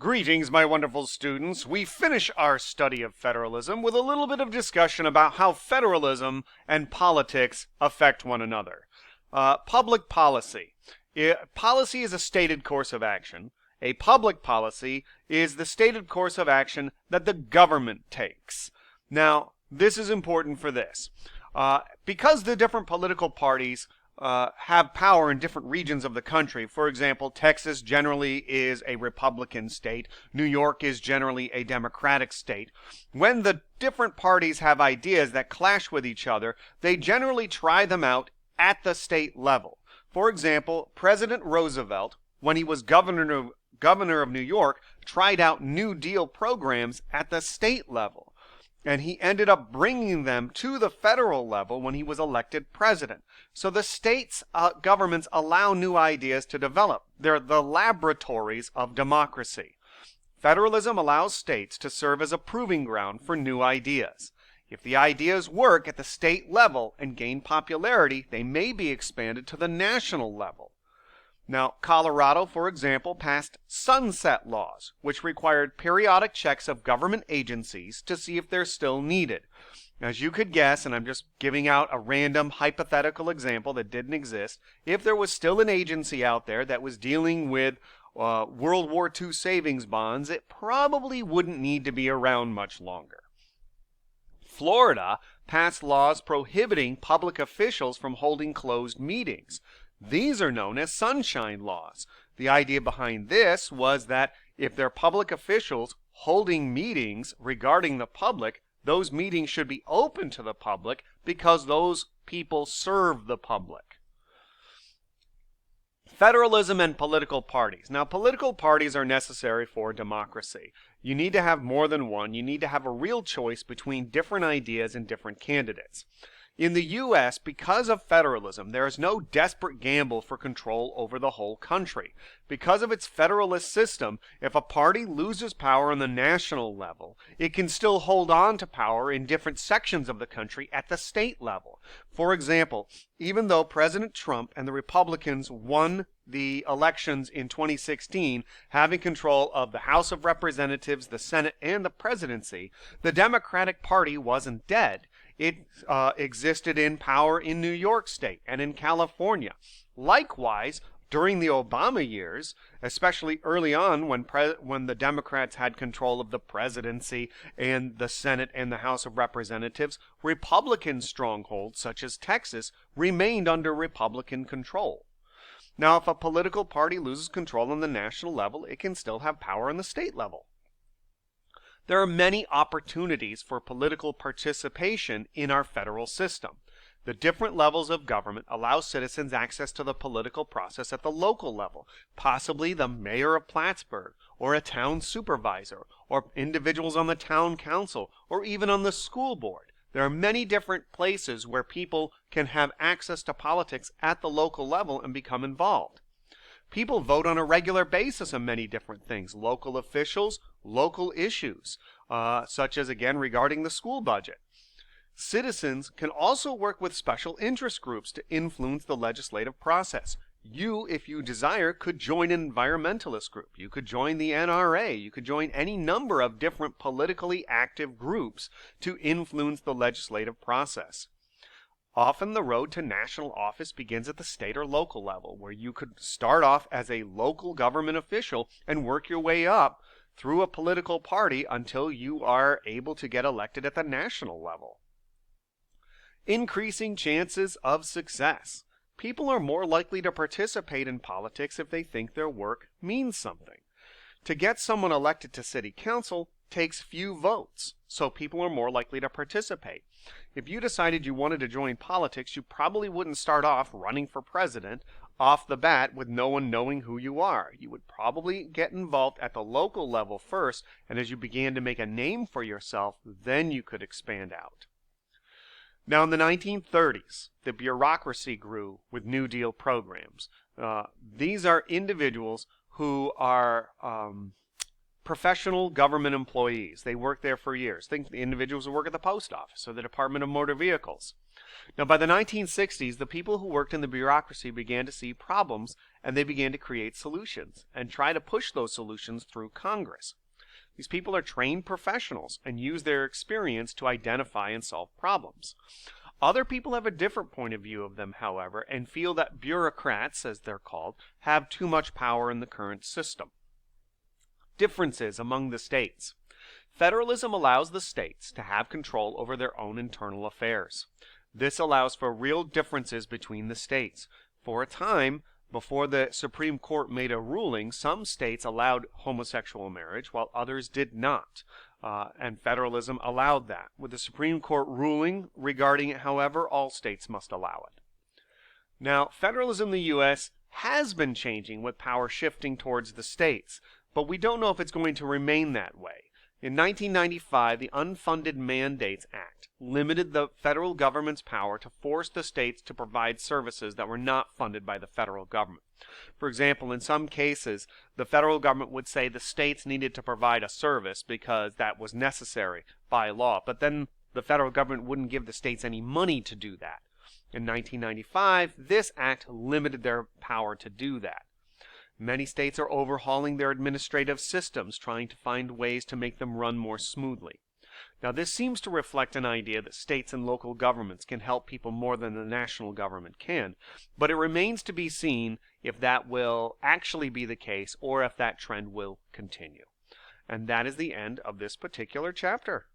Greetings, my wonderful students. We finish our study of federalism with a little bit of discussion about how federalism and politics affect one another. Public policy. Policy is a stated course of action. A public policy is the stated course of action that the government takes. Now, this is important for this. Because the different political parties have power in different regions of the country. For example, Texas generally is a Republican state. New York is generally a Democratic state. When the different parties have ideas that clash with each other, they generally try them out at the state level. For example, President Roosevelt, when he was governor of New York, tried out New Deal programs at the state level. And he ended up bringing them to the federal level when he was elected president. So the states' governments allow new ideas to develop. They're the laboratories of democracy. Federalism allows states to serve as a proving ground for new ideas. If the ideas work at the state level and gain popularity, they may be expanded to the national level. Now, Colorado, for example, passed sunset laws, which required periodic checks of government agencies to see if they're still needed. As you could guess, and I'm just giving out a random hypothetical example that didn't exist, if there was still an agency out there that was dealing with World War II savings bonds, it probably wouldn't need to be around much longer. Florida passed laws prohibiting public officials from holding closed meetings. These are known as sunshine laws. The idea behind this was that if they're public officials holding meetings regarding the public, those meetings should be open to the public because those people serve the public. Federalism and political parties. Now, political parties are necessary for democracy. You need to have more than one. You need to have a real choice between different ideas and different candidates. In the U.S., because of federalism, there is no desperate gamble for control over the whole country. Because of its federalist system, if a party loses power on the national level, it can still hold on to power in different sections of the country at the state level. For example, even though President Trump and the Republicans won the elections in 2016, having control of the House of Representatives, the Senate, and the presidency, the Democratic Party wasn't dead. It existed in power in New York State and in California. Likewise, during the Obama years, especially early on when the Democrats had control of the presidency and the Senate and the House of Representatives, Republican strongholds such as Texas remained under Republican control. Now, if a political party loses control on the national level, it can still have power on the state level. There are many opportunities for political participation in our federal system. The different levels of government allow citizens access to the political process at the local level, possibly the mayor of Plattsburgh, or a town supervisor, or individuals on the town council, or even on the school board. There are many different places where people can have access to politics at the local level and become involved. People vote on a regular basis on many different things. Local officials, local issues, such as, again, regarding the school budget. Citizens can also work with special interest groups to influence the legislative process. You, if you desire, could join an environmentalist group. You could join the NRA. You could join any number of different politically active groups to influence the legislative process. Often the road to national office begins at the state or local level, where you could start off as a local government official and work your way up through a political party until you are able to get elected at the national level. Increasing chances of success. People are more likely to participate in politics if they think their work means something. To get someone elected to city council takes few votes, so people are more likely to participate. If you decided you wanted to join politics, you probably wouldn't start off running for president off the bat with no one knowing who you are. You would probably get involved at the local level first, and as you began to make a name for yourself, then you could expand out. Now, in the 1930s, the bureaucracy grew with New Deal programs. These are individuals who are professional government employees. They work there for years. Think the individuals who work at the post office or the Department of Motor Vehicles. Now, by the 1960s, the people who worked in the bureaucracy began to see problems, and they began to create solutions and try to push those solutions through Congress. These people are trained professionals and use their experience to identify and solve problems. Other people have a different point of view of them, however, and feel that bureaucrats, as they're called, have too much power in the current system. Differences among the states. Federalism allows the states to have control over their own internal affairs. This allows for real differences between the states. For a time, before the Supreme Court made a ruling, some states allowed homosexual marriage while others did not. And federalism allowed that. With the Supreme Court ruling regarding it, however, all states must allow it. Now, federalism in the U.S. has been changing with power shifting towards the states, but we don't know if it's going to remain that way. In 1995, the Unfunded Mandates Act limited the federal government's power to force the states to provide services that were not funded by the federal government. For example, in some cases, the federal government would say the states needed to provide a service because that was necessary by law, but then the federal government wouldn't give the states any money to do that. In 1995, this act limited their power to do that. Many states are overhauling their administrative systems, trying to find ways to make them run more smoothly. Now, this seems to reflect an idea that states and local governments can help people more than the national government can, but it remains to be seen if that will actually be the case or if that trend will continue. And that is the end of this particular chapter.